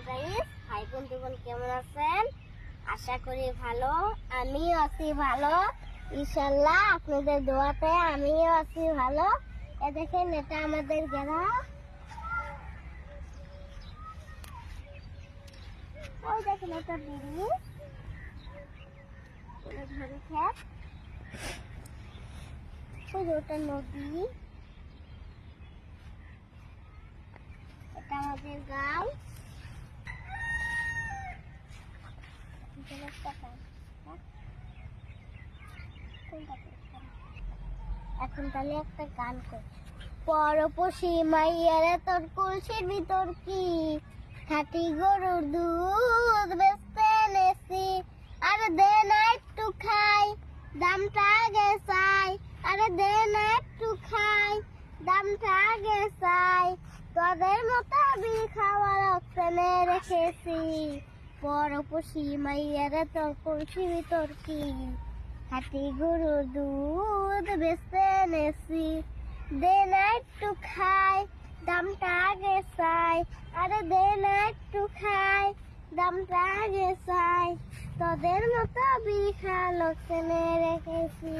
Guys, high বন্ধুগণ, কেমন আছেন? আশা করি ভালো। আমিও আছি ভালো ইনশাআল্লাহ। আপনাদের দোয়াতে আমিও আছি ভালো। এ দেখেন, এটা আমাদের ঘেরা। ওই দেখেন, এটা বিড়ি, ধান খেত। ওই যে ওটা নদী। এটা আমাদের গাঁও। এখন তাহলে একটা গান করছি। পরপশি মাইয়ারে তোর কলসির ভিতর কি খাঁটি গরুর দুধ বেচতে এনেছি, আরে দে না একটু খাই, দামটা আগে চাই, আরে দে না একটু খাই, দামটা আগে চাই, তোদের মতো বিড়ি খাওয়ার অপশনে রেখেছি। পরপশি মাইয়ারে তোর কলসির ভিতর কি খাঁটি গরুর দুধ বেচতে এনেছি, দে না একটু খাই, দামটা আগে চাই, আরে দে না একটু খাই, দামটা আগে চাই, তোদের মতো বিড়ি খাওয়ার লোক রেখেছি।